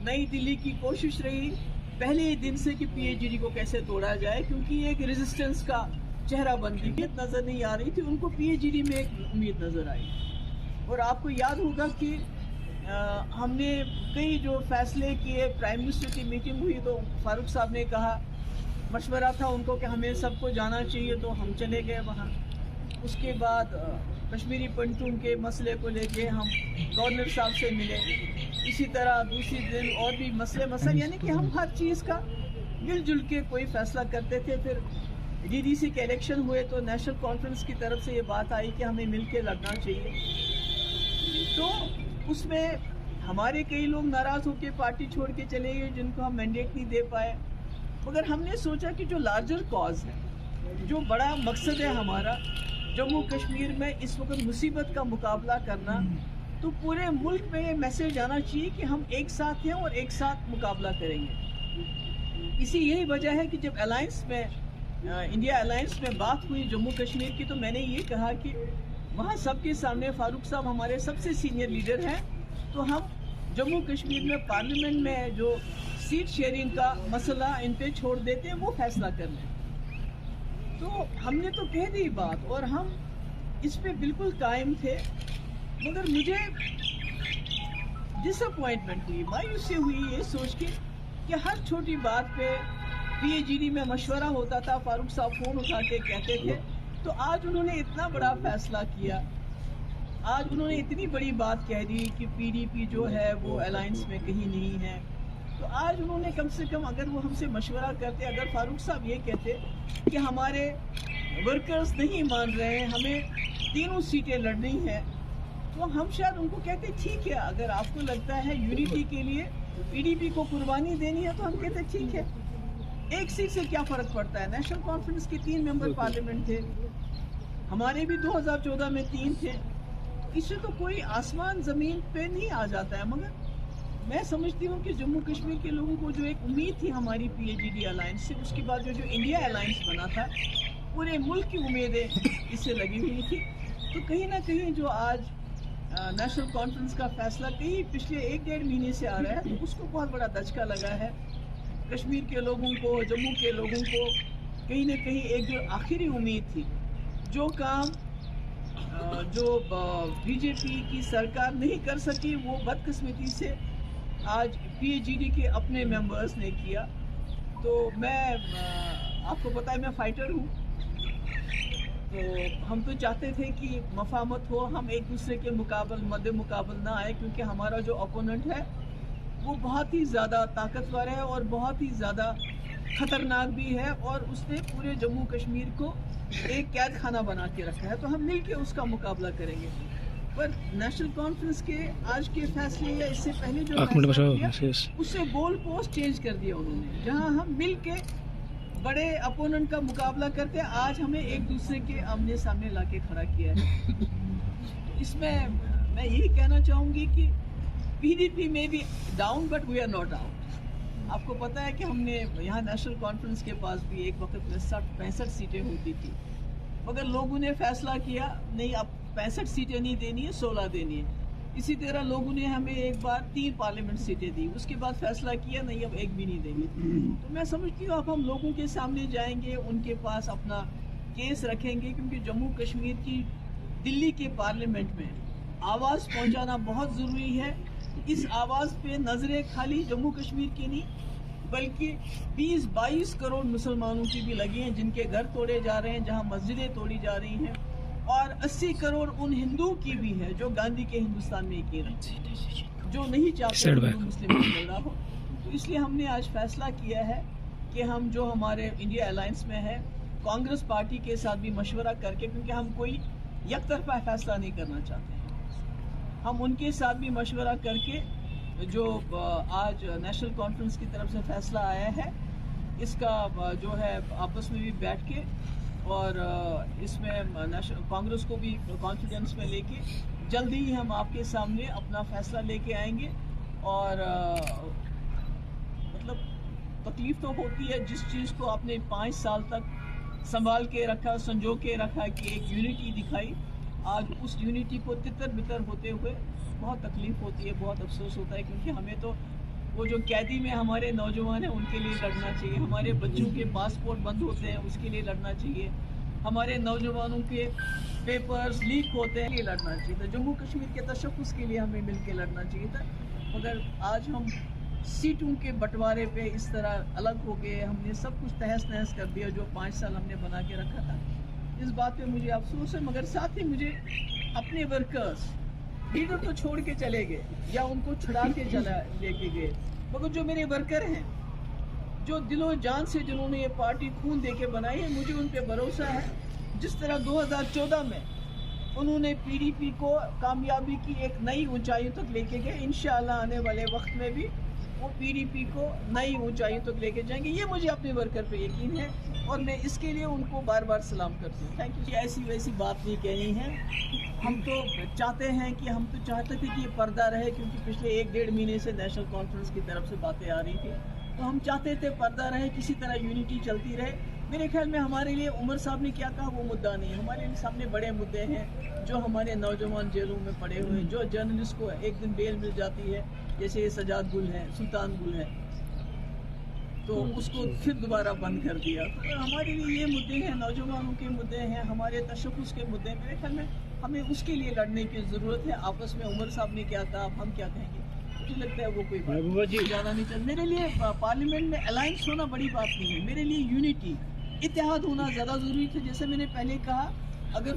नई दिल्ली की कोशिश रही पहले ही दिन से कि पीएचडी को कैसे तोड़ा जाए, क्योंकि एक रेजिस्टेंस का चेहरा बन गई, नजर नहीं आ रही थी उनको, पीएचडी में एक उम्मीद नजर आई। और आपको याद होगा कि हमने कई जो फैसले किए, प्राइम मिनिस्टर की मीटिंग हुई तो फारूक साहब ने कहा, मशवरा था उनको कि हमें सबको जाना चाहिए, तो हम चले गए वहाँ। उसके बाद कश्मीरी पंटून के मसले को लेके हम गवर्नर साहब से मिले, इसी तरह दूसरी दिन और भी मसले यानी कि हम हर चीज़ का मिलजुल के कोई फैसला करते थे। फिर डीडीसी के इलेक्शन हुए तो नेशनल कॉन्फ्रेंस की तरफ से ये बात आई कि हमें मिल के लड़ना चाहिए, तो उसमें हमारे कई लोग नाराज़ होकर पार्टी छोड़ के चले गए जिनको हम मैंडेट नहीं दे पाए। मगर हमने सोचा कि जो लार्जर कॉज है, जो बड़ा मकसद है हमारा जम्मू कश्मीर में इस वक्त मुसीबत का मुकाबला करना, तो पूरे मुल्क में ये मैसेज आना चाहिए कि हम एक साथ हैं और एक साथ मुकाबला करेंगे। इसी यही वजह है कि जब अलायंस में इंडिया अलायंस में बात हुई जम्मू कश्मीर की, तो मैंने ये कहा कि वहाँ सबके सामने फारूक साहब हमारे सबसे सीनियर लीडर हैं, तो हम जम्मू कश्मीर में पार्लियामेंट में जो सीट शेयरिंग का मसला इन पे छोड़ देते हैं, वो फैसला कर लें। तो हमने तो कह दी बात और हम इस पे बिल्कुल कायम थे। मगर मुझे डिसअपॉइंटमेंट हुई, मायूसी हुई ये सोच के कि हर छोटी बात पे पीएचडी में मशवरा होता था, फारूक साहब फ़ोन उठा के कहते थे, तो आज उन्होंने इतना बड़ा फैसला किया, आज उन्होंने इतनी बड़ी बात कह दी कि पीडीपी जो है वो अलायंस में कहीं नहीं है। तो आज उन्होंने कम से कम अगर वो हमसे मशवरा करते, अगर फारूक साहब ये कहते कि हमारे वर्कर्स नहीं मान रहे हैं, हमें तीनों सीटें लड़नी है, तो हम शायद उनको कहते ठीक है, अगर आपको लगता है यूनिटी के लिए पीडीपी को कुर्बानी देनी है, तो हम कहते ठीक है, एक सीट से क्या फ़र्क पड़ता है। नेशनल कॉन्फ्रेंस के 3 मेंबर पार्लियामेंट थे, हमारे भी 2014 में 3 थे, इससे तो कोई आसमान ज़मीन पे नहीं आ जाता है। मगर मैं समझती हूँ कि जम्मू कश्मीर के लोगों को जो एक उम्मीद थी हमारी पीएचडी अलायंस से, उसके बाद जो इंडिया अलायंस बना था, पूरे मुल्क की उम्मीदें इससे लगी हुई थी। तो कहीं ना कहीं जो आज नेशनल कॉन्फ्रेंस का फैसला कहीं पिछले 1-1.5 महीने से आ रहा है, तो उसको बहुत बड़ा धचका लगा है। कश्मीर के लोगों को, जम्मू के लोगों को कहीं ना कहीं एक जो आखिरी उम्मीद थी, जो काम जो बीजेपी की सरकार नहीं कर सकी, वो बदकिस्मती से आज पीएचडी के अपने मेंबर्स ने किया। तो मैं आपको पता है मैं फाइटर हूँ, तो हम तो चाहते थे कि मफामत हो, हम एक दूसरे के मद्दे मुकाबल ना आए, क्योंकि हमारा जो ओपोनेंट है वो बहुत ही ज़्यादा ताकतवर है और बहुत ही ज़्यादा ख़तरनाक भी है, और उसने पूरे जम्मू कश्मीर को एक कैद खाना बना के रखा है। तो हम मिल के उसका मुकाबला करेंगे। पर नेशनल कॉन्फ्रेंस के आज के फैसले या इससे पहले जो फैसला किया, उससे गोल पोस्ट चेंज कर दिया उन्होंने। जहां हम मिल के बड़े अपोनेंट का मुकाबला करते, आज हमें एक दूसरे के आमने सामने ला के खड़ा किया है। तो इसमें मैं यही कहना चाहूँगी कि पीडीपी में भी down, but we are not out. आपको पता है कि हमने यहाँ नेशनल कॉन्फ्रेंस के पास भी एक वक्त में 65 सीटें होती थी, मगर लोगों ने फैसला किया नहीं, अब 65 सीटें नहीं देनी है, 16 देनी है। इसी तरह लोगों ने हमें एक बार 3 पार्लियामेंट सीटें दी, उसके बाद फैसला किया नहीं, अब एक भी नहीं देंगे। तो मैं समझती हूँ अब हम लोगों के सामने जाएंगे, उनके पास अपना केस रखेंगे, क्योंकि जम्मू कश्मीर की दिल्ली के पार्लियामेंट में आवाज़ पहुँचाना बहुत ज़रूरी है। इस आवाज़ पे नज़रें खाली जम्मू कश्मीर की नहीं, बल्कि 20-22 करोड़ मुसलमानों की भी लगी हैं, जिनके घर तोड़े जा रहे हैं, जहां मस्जिदें तोड़ी जा रही हैं, और 80 करोड़ उन हिंदुओं की भी है जो गांधी के हिंदुस्तान में यकीन रखते, जो नहीं चाहते हिंदू मुस्लिम झगड़ा हो। तो इसलिए हमने आज फैसला किया है कि हम जो हमारे इंडिया अलायंस में है, कांग्रेस पार्टी के साथ भी मशवरा करके, क्योंकि हम कोई यकतरफा फैसला नहीं करना चाहते हैं, हम उनके साथ भी मशवरा करके जो आज नेशनल कॉन्फ्रेंस की तरफ से फैसला आया है, इसका जो है आपस में भी बैठ के, और इसमें कांग्रेस को भी कॉन्फिडेंस में लेके जल्दी ही हम आपके सामने अपना फैसला लेके आएंगे। और मतलब तकलीफ तो होती है, जिस चीज़ को आपने 5 साल तक संभाल के रखा, संजो के रखा, कि एक यूनिटी दिखाई, आज उस यूनिटी को तितर बितर होते हुए बहुत तकलीफ होती है, बहुत अफसोस होता है, क्योंकि हमें तो वो जो कैदी में हमारे नौजवान हैं उनके लिए लड़ना चाहिए, हमारे बच्चों के पासपोर्ट बंद होते हैं उसके लिए लड़ना चाहिए, हमारे नौजवानों के पेपर्स लीक होते हैं, लड़ना चाहिए था। जम्मू कश्मीर के तशक्कुस के लिए हमें मिलकर लड़ना चाहिए था, मगर आज हम सीटों के बंटवारे पे इस तरह अलग हो गए, हमने सब कुछ तहस नहस कर दिया जो 5 साल हमने बना के रखा था। इस बात पे मुझे अफसोस है, मगर साथ ही मुझे अपने वर्कर्स, लीडर तो छोड़ के चले गए या उनको छुड़ा के चला लेके गए, मगर जो मेरे वर्कर हैं जो दिलो जान से जिन्होंने ये पार्टी खून दे के बनाई है, मुझे उन पे भरोसा है। जिस तरह 2014 में उन्होंने पीडीपी को कामयाबी की एक नई ऊंचाइयों तक लेके गए, इंशाअल्लाह आने वाले वक्त में भी वो पीडीपी को नई ऊंचाइयों तक लेके जाएंगे, ये मुझे अपने वर्कर पे यकीन है और मैं इसके लिए उनको बार बार सलाम करती हूँ। Thank you. ऐसी वैसी बात नहीं कहनी है, हम तो चाहते हैं कि हम तो चाहते थे कि ये पर्दा रहे, क्योंकि पिछले 1-1.5 महीने से नेशनल कॉन्फ्रेंस की तरफ से बातें आ रही थी, तो हम चाहते थे पर्दा रहे, किसी तरह यूनिटी चलती रहे। मेरे ख्याल में हमारे लिए उमर साहब ने क्या कहा वो मुद्दा नहीं, हमारे सामने बड़े मुद्दे हैं, जो हमारे नौजवान जेलों में पड़े हुए हैं, जो जर्नलिस्ट को एक दिन बेल मिल जाती है, जैसे सजाद गुल है, सुल्तान गुल है, तो उसको फिर दोबारा बंद कर दिया। तो हमारे लिए ये मुद्दे हैं, नौजवानों के मुद्दे हैं, हमारे तशक्कुस के मुद्दे हैं। मेरे ख्याल में हमें उसके लिए लड़ने की ज़रूरत है। आपस में उमर साहब ने क्या कहा, अब हम क्या कहेंगे, मुझे लगता है वो कोई बात ज़्यादा नहीं चल। मेरे लिए पार्लियामेंट में अलायंस होना बड़ी बात नहीं है, मेरे लिए यूनिटी, इत्तेहाद होना ज़्यादा ज़रूरी था। जैसे मैंने पहले कहा, अगर